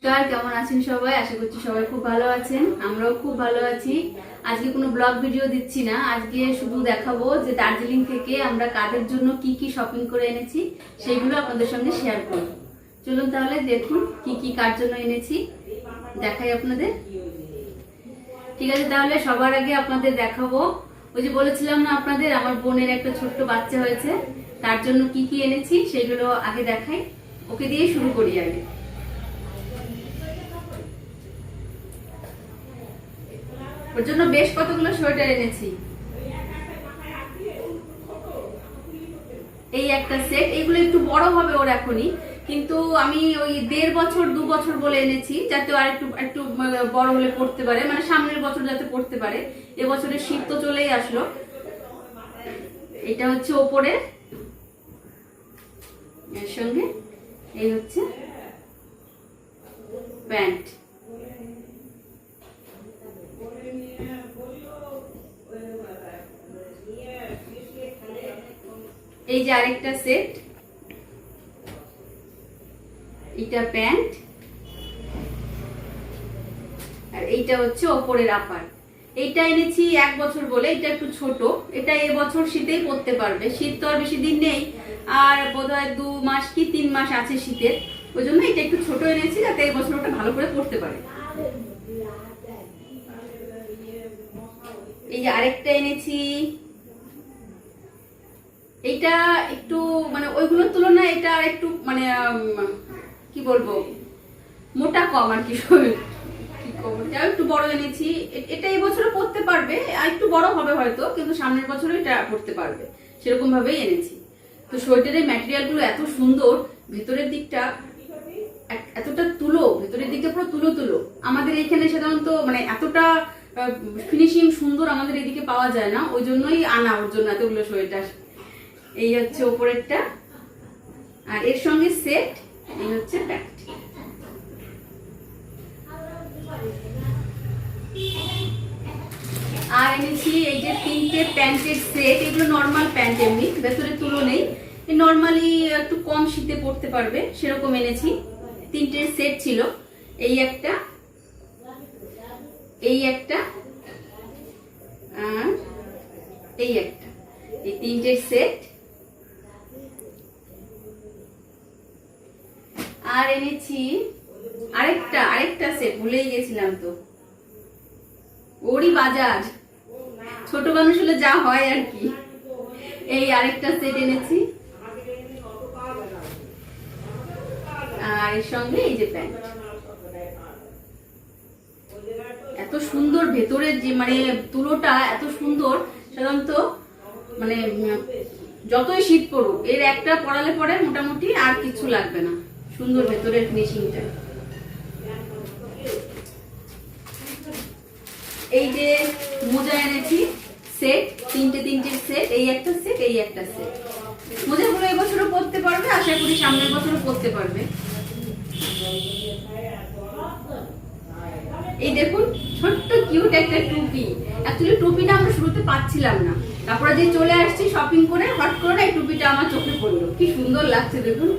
নমস্কার, কেমন আছেন সবাই? আশা করছি সবাই খুব ভালো আছেন। আমরাও খুব ভালো আছি। আজকে কোনো ব্লগ ভিডিও দিচ্ছি না, আজকে শুধু দেখাবো যে দার্জিলিং থেকে আমরা কাদের জন্য কি কি শপিং করে এনেছি সেগুলো আপনাদের সঙ্গে শেয়ার করব। চলুন তাহলে দেখুন কি কি কার জন্য এনেছি, দেখাই আপনাদের। ঠিক আছে, তাহলে সবার আগে আপনাদের দেখাবো, ওই যে বলেছিলাম না আপনাদের আমার বোনের একটা ছোট্ট বাচ্চা হয়েছে, তার জন্য কি কি এনেছি সেগুলো আগে দেখাই। ওকে দিয়ে শুরু করি আগে। ওর জন্য বেশ কতগুলো সোয়েটার এনেছি। এই একটা সেট, এগুলো একটু বড় হবে ওর এখনই, কিন্তু আমি ওই 1.5 বছর 2 বছর বলে এনেছি যাতে আর একটু একটু বড় হলে পড়তে পারে, মানে সামনের বছর যাতে পড়তে পারে। এবছরের শীত তো চলেই আসলো। এটা হচ্ছে ওপরে, এর সঙ্গে এই হচ্ছে প্যান্ট। এই যে আরেকটা সেট, এটা প্যান্ট, আর এইটা হচ্ছে ওপরের আপার। এইটা এনেছি 1 বছর বলে, এটা একটু ছোট, এটা এবছর শীতেই পরতে পারবে। শীত তো আর বেশি দিন নেই, আর বোধহয় 2 মাস কি 3 মাস আছে শীতের, ওই জন্য এটা একটু ছোট এনেছি যাতে এবছর ওটা ভালো করে পরতে পারে। এই যে আরেকটা এনেছি, এইটা একটু মানে ওইগুলোর তুলনায় এটা আর একটু মানে কি বলবো, মোটা কম আর কি। একটু বড় এনেছি, এটা এই বছরও পড়তে পারবে, আর একটু বড় হবে হয়তো, কিন্তু সামনের বছরও এটা পড়তে পারবে, সেরকম ভাবেই এনেছি। তো সোয়েটারের ম্যাটেরিয়াল গুলো এত সুন্দর, ভেতরের দিকটা এতটা তুলো, ভেতরের দিকটা পুরো তুলো তুলো। আমাদের এখানে সাধারণত মানে এতটা ফিনিশিং সুন্দর আমাদের এদিকে পাওয়া যায় না, ওই জন্যই আনা ওর জন্য এতগুলো সোয়েটার। এই হচ্ছে ওপরেরটা, আর এর সঙ্গে সেট, এই হচ্ছে প্যান্ট। আর এনেছি এই যে 3টে প্যান্টের সেট, এগুলো নর্মাল প্যান্ট, এমনি ভেতরে তুলো নেই, নর্মালি একটু কম শীতে পরতে পারবে সেরকম এনেছি। 3টে সেট ছিল, এই একটা, এই একটা, আর এই একটা, এই 3টে সেট। আর এনেছি আরেকটা সেট, ভুলেই গেছিলাম তো, ওরই বাজার, ছোট মানুষ হলে যা হয় আর কি। এই আরেকটা সেট এনেছি, আর এর সঙ্গে এই যে প্যান্ট। এত সুন্দর ভেতরের যে মানে তুলোটা এত সুন্দর, সাধারণত মানে যতই শীত পড়ুক এর একটা পরালে পরে মোটামুটি আর কিছু লাগবে না, সুন্দর ভেতরের ফিনিশিংটা। এই যে মোজা এনেছি সেট, 3টে সেট, এই একটা সেট, এই একটা সেট। মোজাগুলো এবছরও পরতে পারবে, আশা করি সামনের বছরও পরতে পারবে। এই দেখুন ছোট্ট কিউট একটা টুপি। অ্যাকচুয়ালি টুপিটা আমরা শুরুতে পাচ্ছিলাম না, তারপরে যে চলে আসছি শপিং করে, হট করে এই টুপিটা আমার চোখে পড়লো, কি সুন্দর লাগছে দেখুন।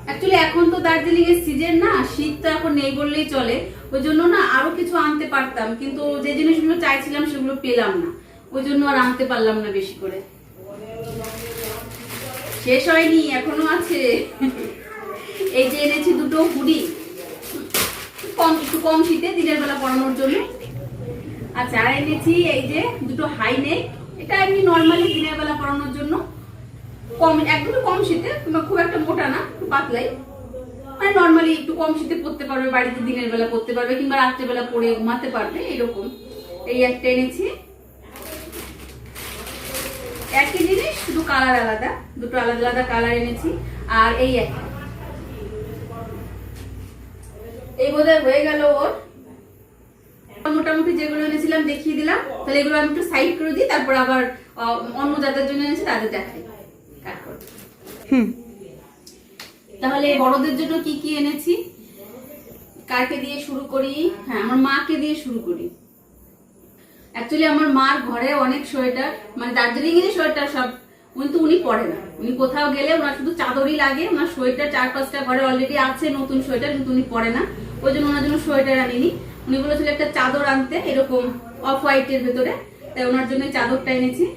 অ্যাকচুয়ালি এখন তো দার্জিলিং এর সিজন না, শীত তো এখন নেই বললেই চলে, ওই জন্য না আরো কিছু আনতে পারতাম, কিন্তু যে জিনিসগুলো চাইছিলাম সেগুলো পেলাম না, ওই জন্য আর আনতে পারলাম না বেশি করে। শেষ হয়নি, এখনো আছে। এই যে এনেছি 2টো হুডি, একটু কম শীতে দিনের বেলা পরানোর জন্য। আচ্ছা, আর এনেছি এই যে 2টো হাই নেক, এটা এমনি নর্মালি দিনের বেলা পরানোর জন্য, কম একদম কম শীতে, খুব একটা মোটা না, একটু পাতলাই, মানে নর্মালি একটু কম শীতে পরতে পারবে, বাড়িতে দিনের বেলা পরতে পারবে, কিংবা রাত্রেবেলা পরে ঘুমাতে পারবে এরকম। এই একটা এনেছি, একই জিনিস শুধু কালার আলাদা, 2টো আলাদা আলাদা কালার এনেছি। আর এই একটা, এই বোধহয় হয়ে গেল ওর। মোটামুটি যেগুলো এনেছিলাম দেখিয়ে দিলাম, তাহলে এগুলো আমি একটু সাইড করে দিই, তারপর আবার অন্য যাদের জন্য এনেছি তাদের দেখাই। তাহলে বড়দের জন্য কি কি এনেছি, কাকে দিয়ে শুরু করি? হ্যাঁ, আমার মাকে দিয়ে শুরু করি। অ্যাকচুয়ালি আমার মার ঘরে অনেক সোয়েটার, মানে দার্জিলিং এর সোয়েটার সব কিন্তু উনি পরে না, উনি কোথাও গেলে ওনার শুধু চাদরই লাগে, ওনার সোয়েটার 4-5টা ঘরে অলরেডি আছে নতুন সোয়েটার, কিন্তু উনি পরে না, ওই জন্য ওনার জন্য সোয়েটার আনিনি। উনি বলেছিল একটা চাদর আনতে এরকম অফ হোয়াইটের ভেতরে, তাই ওনার জন্য চাদরটা এনেছি।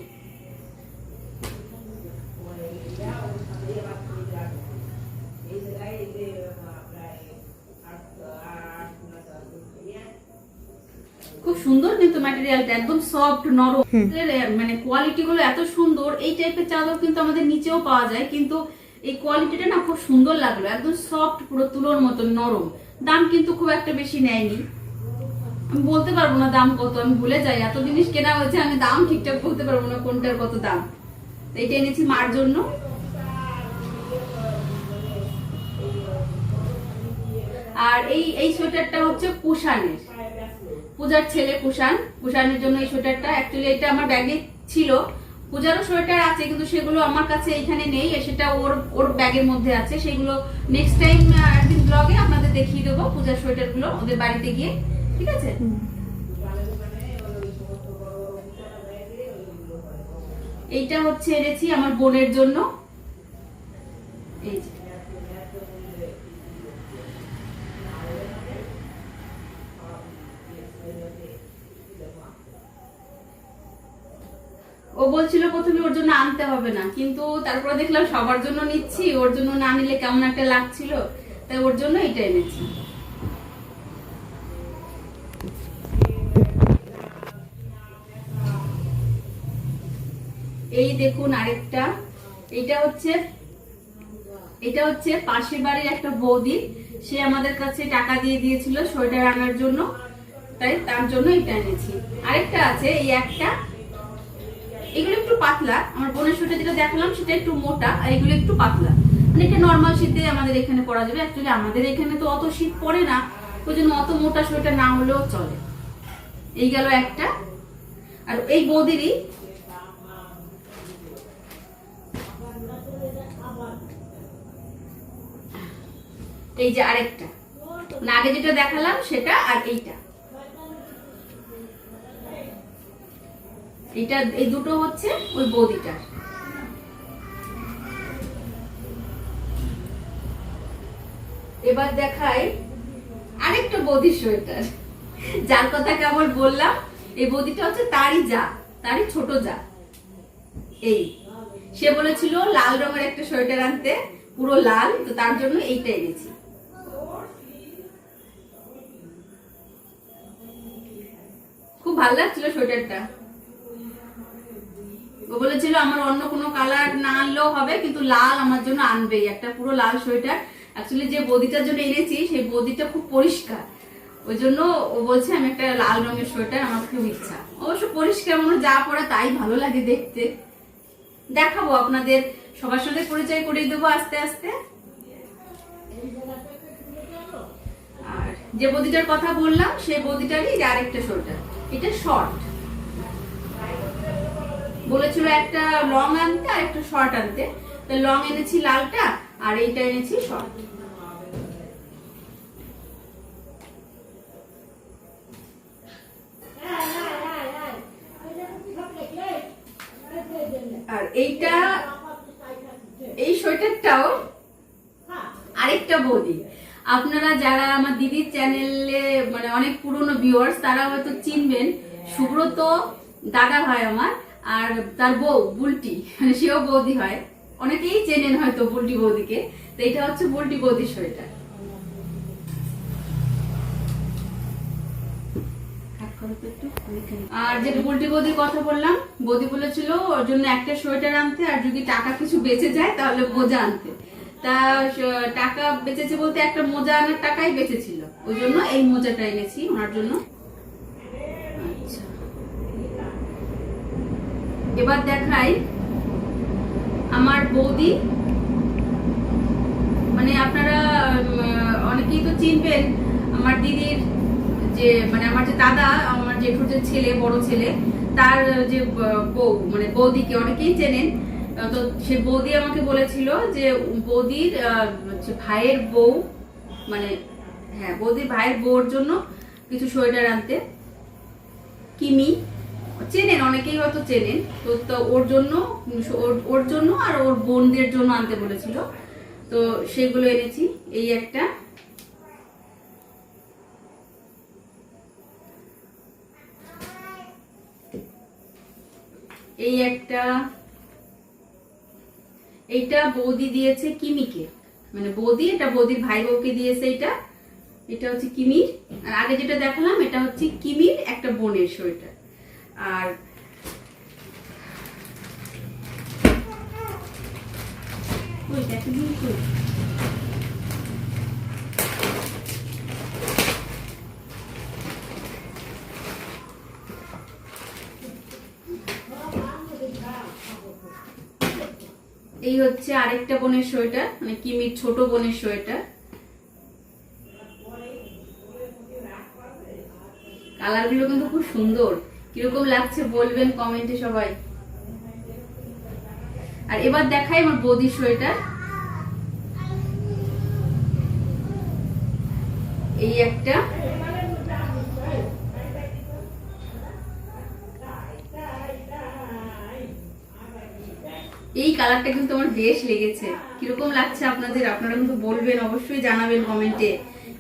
খুব সুন্দর কিন্তু ম্যাটেরিয়ালটা একদম সফট নরম, মানে কোয়ালিটি গুলো এত সুন্দর। এই টাইপের চাদর কিন্তু আমাদের নিচেও পাওয়া যায়, কিন্তু এই কোয়ালিটিটা না খুব সুন্দর লাগলো, একদম সফট, পুরো তুলোর মতন নরম। দাম কিন্তু খুব একটা বেশি নেয়নি, আমি বলতে পারবো না দাম কত, আমি ভুলে যাই, এত জিনিস কেনা হয়েছে আমি দাম ঠিকঠাক বলতে পারবো না কোনটার কত দাম। এইটা এনেছি মার জন্য। আর এই সোয়েটারটা হচ্ছে কুষানের, পূজার ছেলে কুষানের জন্য এই সোয়েটারটা। অ্যাকচুয়ালি এটা আমার ব্যাগে ছিল, পূজারও সোয়েটার আছে কিন্তু সেগুলো আমার কাছে এখানে নেই, সেটা ওর ব্যাগের মধ্যে আছে। সেগুলো নেক্সট টাইম একদিন ব্লগে আপনাদের দেখিয়ে দেবো পূজার সোয়েটার গুলো ওদের বাড়িতে গিয়ে, ঠিক আছে। এইটা হচ্ছে এনেছি আমার বোনের জন্য, এই যে ও বলছিল প্রথমে ওর জন্য আনতে হবে না, কিন্তু তারপরে দেখলাম সবার জন্য নিচ্ছি, ওর জন্য না নিলে কেমন একটা লাগছিল, তাই ওর জন্য এটা এনেছি। এই দেখুন আরেকটা, এটা হচ্ছে পাশের বাড়ির একটা বৌদি, সে আমাদের কাছে টাকা দিয়ে দিয়েছিল সোয়েটার আনার জন্য, তাই তার জন্য এটা এনেছি। আরেকটা আছে এই একটা, এগুলো একটু পাতলা, আমার বোনের সোয়েটার যেটা দেখালাম সেটা একটু মোটা, আর এগুলো একটু পাতলা, মানে এটা নর্মাল শীতে আমাদের এখানে পরা যাবে। অ্যাকচুয়ালি আমাদের এখানে তো অত শীত পড়ে না, ওই জন্য অত মোটা সোয়েটার না হলেও চলে। এই গেল একটা। আর এই বৌদিরই এই যে আরেকটা, আগে যেটা দেখালাম সেটা, আর এইটা, এই দুটো হচ্ছে ওই বৌদিটার। এবার দেখাই আরেকটা বৌদির সোয়েটার, যার কথা কেবল বললাম, এই বৌদিটা হচ্ছে তারই ছোট যা। এই সে বলেছিল লাল রঙের একটা সোয়েটার আনতে, পুরো লাল, তো তার জন্য এইটা এনেছি। খুব ভালো লাগছিল সোয়েটারটা, ও বলেছিল আমার অন্য কোনো কালার না আনলেও হবে, কিন্তু লাল আমার জন্য আনবেই, একটা পুরো লাল সোয়েটার। অ্যাকচুয়ালি যে বৌদিটার জন্য এনেছি সেই বৌদিটা খুব পরিষ্কার, ওই জন্য ও বলছে আমি একটা লাল রঙের সোয়েটার, আমার খুব ইচ্ছা। অবশ্য পরিষ্কার মনে যা পরে তাই ভালো লাগে দেখতে। দেখাবো আপনাদের, সবার সাথে পরিচয় করিয়ে দেবো আস্তে আস্তে। আর যে বৌদিটার কথা বললাম সেই বৌদিটারই আরেকটা সোয়েটার, এটা শর্ট, বলেছিল একটা লং আনতে আর একটা শর্ট আনতে, তো লং এনেছি লালটা আর এইটা এনেছি শর্ট। আর এইটা, এই সোয়েটারটাও আরেকটা বৌদি, আপনারা যারা আমার দিদির চ্যানেলে মানে অনেক পুরনো ভিউয়ার্স তারা হয়তো চিনবেন, সুব্রত দাদা হয় আমার, আর তার বউ বুলটি, মানে সেও বৌদি হয়, অনেকেই চেনেন হয়তো বুলটি বৌদিকে। তো এটা হচ্ছে বুলটি বৌদির সোয়েটার। আর যে বুলটি বৌদির কথা বললাম, বৌদি বলেছিল ওর জন্য একটা সোয়েটার আনতে, আর যদি টাকা কিছু বেঁচে যায় তাহলে মোজা আনতে। তা টাকা বেঁচেছে বলতে একটা মোজা আনার টাকাই বেঁচেছিল, ওই জন্য এই মোজাটা এনেছি ওনার জন্য। আচ্ছা, এবার দেখাই আমার বৌদি, মানে আপনারা অনেকেই তো চিনবেন আমার দিদির যে, মানে আমার যে দাদা, আমার জেঠুর যে ছেলে, বড় ছেলে, তার যে বউ, মানে বৌদিকে অনেকেই চেনেন। তো সে বৌদি আমাকে বলেছিল যে বৌদির ভাইয়ের বউ, মানে হ্যাঁ বৌদির ভাইয়ের বউর জন্য কিছু সোয়েটার আনতে। কিমি চেনেন, অনেকেই হয়তো চেনেন। তো তো ওর জন্য ওর জন্য আর ওর বোনদের জন্য আনতে বলেছিল, তো সেগুলো এনেছি। এই একটা, এই একটা, এইটা বৌদি দিয়েছে কিমিকে, মানে বৌদি, এটা বৌদির ভাই বউকে দিয়েছে। এটা হচ্ছে কিমির। আর আগে যেটা দেখালাম এটা হচ্ছে কিমির একটা বোনের সোয়েটার। আর ওই দেখেন এই হচ্ছে আরেকটা বোনের সোয়েটার, মানে কিমির ছোট বোনের সোয়েটার। কালার গুলো কিন্তু খুব সুন্দর, কিরকম লাগছে বলবেন কমেন্টে সবাই। আর এবার দেখাই আমার বৌদির সোয়েটার। এই একটা, এই কালারটা কিন্তু আমার বেশ লেগেছে। কিরকম লাগছে আপনাদের, আপনারা কিন্তু বলবেন, অবশ্যই জানাবেন কমেন্টে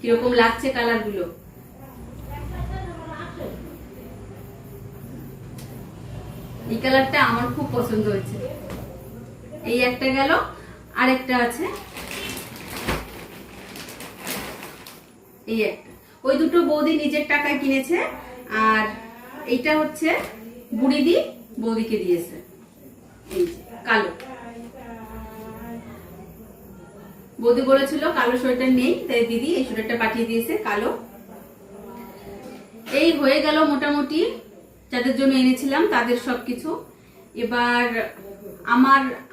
কিরকম লাগছে কালার গুলো। এই কালারটা আমার খুব পছন্দ হয়েছে। এই একটা গেল, আরেকটা আছে এই একটা। ওই দুটো বৌদি নিজের টাকায় কিনেছে, আর এইটা হচ্ছে বুড়িদি বৌদিকে দিয়েছে। এই কালো, বৌদি বলেছিল কালো সোয়েটার নেই, তাই দিদি এই সোয়েটারটা পাঠিয়ে দিয়েছে কালো। এই হয়ে গেল মোটামুটি যাদের জন্য এনেছিলাম তাদের সবকিছু। এবার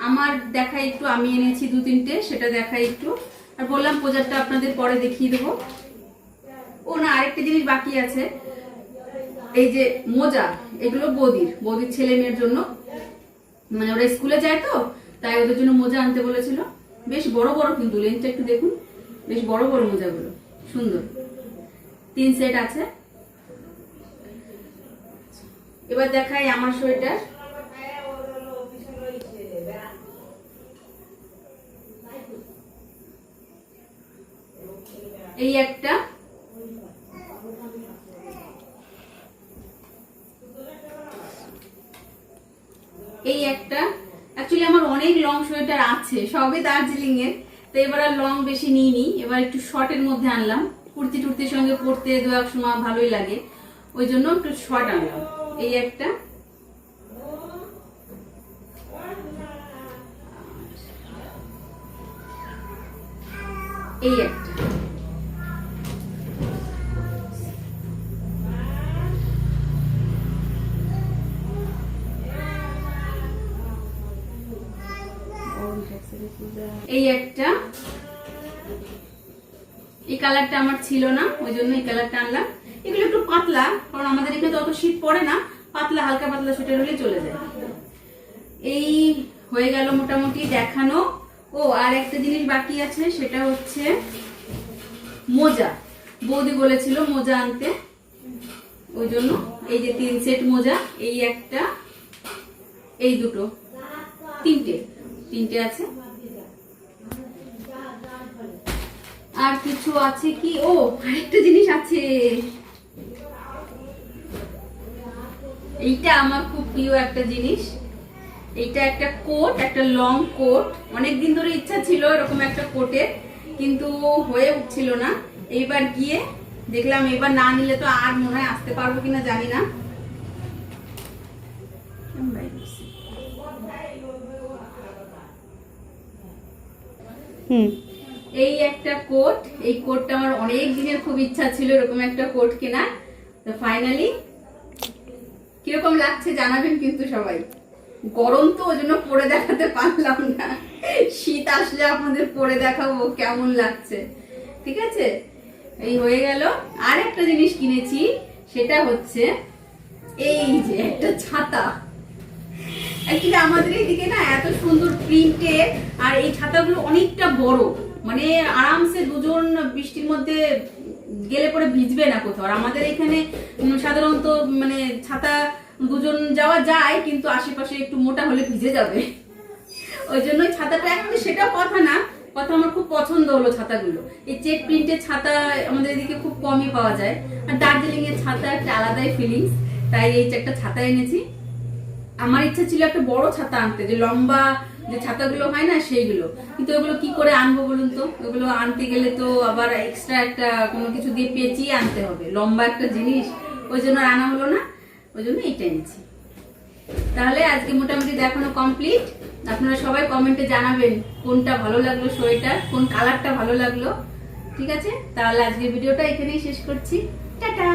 আমার দেখাই একটু, আমি এনেছি 2-3টে, সেটা দেখাই একটু। আর বললাম প্রোজারটা আপনাদের পরে দেখিয়ে দেবো। ও না, আরেকটা জিনিস বাকি আছে, এই যে মোজা, এগুলো বৌদির ছেলে মেয়ের জন্য, মানে ওরা স্কুলে যায় তো, তাই ওদের জন্য মোজা আনতে বলেছিল। বেশ বড় বড়, কিন্তু লেন্থটা একটু দেখুন, বেশ বড় বড় মোজাগুলো, সুন্দর। 3 সেট আছে। এবার দেখাই আমার সোয়েটার। এই একটা, এই একটা। অ্যাকচুয়ালি আমার অনেক লং সোয়েটার আছে, সবই দার্জিলিং এর, তো এবার আর লং বেশি নিইনি, এবার একটু শর্টের মধ্যে আনলাম। কুর্তি টুর্তির সঙ্গে পরতে দু এক সময় ভালোই লাগে, ওই জন্য একটু শর্ট আনলাম। এই একটা, এই একটা। এই একটা, এই কালারটা আমার ছিল না, ওই জন্য এই কালারটা আনলাম। এগুলো একটু পাতলা, কারণ আমাদের এখানে তো অত শীত পড়ে না, পাতলা হালকা পাতলা সোয়েটার হলে চলে যায়। এই হয়ে গেল মোটামুটি দেখানো। ও আর একটা জিনিস বাকি আছে, সেটা হচ্ছে মোজা। বৌদি বলেছিল মোজা আনতে, ওই জন্য এই যে 3 সেট মোজা, এই একটা, এই দুটো, তিনটে আছে। আর কিছু আছে কি, ও আরেকটা জিনিস আছে, এইটা আমার খুব প্রিয় একটা জিনিস। এইটা একটা কোট, একটা লং কোট। অনেকদিন ধরে ইচ্ছা ছিল এরকম একটা কোটের, কিন্তু হয়ে উঠছিল না। এইবার গিয়ে দেখলাম, এবার না নিলে তো আর মনে হয় আসতে পারবো কিনা জানি না। এই একটা কোট, এই কোটটা আমার অনেক দিনের খুব ইচ্ছা ছিল এরকম একটা কোট কেনার, তো ফাইনালি। কিরকম লাগছে জানাবেন কিন্তু সবাই। গরম তো ওই জন্য পরে দেখাতে পারলাম না, শীত আসলে আপনাদের পরে দেখাবো কেমন লাগছে। ঠিক আছে, এই হয়ে গেল। আর একটা জিনিস কিনেছি, সেটা হচ্ছে এই যে একটা ছাতা। অ্যাকচুয়ালি আমাদের এইদিকে না এত সুন্দর প্রিন্টের, আর এই ছাতাগুলো অনেকটা বড়, মানে আরামসে দুজন বৃষ্টির মধ্যে গেলে পরে ভিজবে না কোথাও। আর আমাদের এখানে সাধারণত মানে ছাতা দুজন যাওয়া যায়, কিন্তু আশেপাশে একটু মোটা হলে ভিজে যাবে, ওই জন্য ছাতাটা এখন সেটা কথা না, কথা আমার খুব পছন্দ হলো ছাতাগুলো। এই চেক প্রিন্টের ছাতা আমাদের এদিকে খুব কমই পাওয়া যায়, আর দার্জিলিং এর ছাতা একটা আলাদাই ফিলিংস, তাই এই একটা ছাতা এনেছি। আমার ইচ্ছা ছিল একটা বড় ছাতা আনতে, যে লম্বা যে ছাতাগুলো হয় না সেইগুলো, কিন্তু ওগুলো কি করে আনবো বলুন তো? ওগুলো আনতে গেলে তো আবার এক্সট্রা একটা কোনো কিছু দিয়ে পেঁচিয়ে আনতে হবে, লম্বা একটা জিনিস, ওই জন্য আনা হলো না, ওই জন্য এইটা এনেছি। তাহলে আজকে মোটামুটি দেখানো কমপ্লিট। আপনারা সবাই কমেন্টে জানাবেন কোনটা ভালো লাগলো, সোয়েটার কোন কালারটা ভালো লাগলো। ঠিক আছে, তাহলে আজকে ভিডিওটা এখানেই শেষ করছি। টাটা।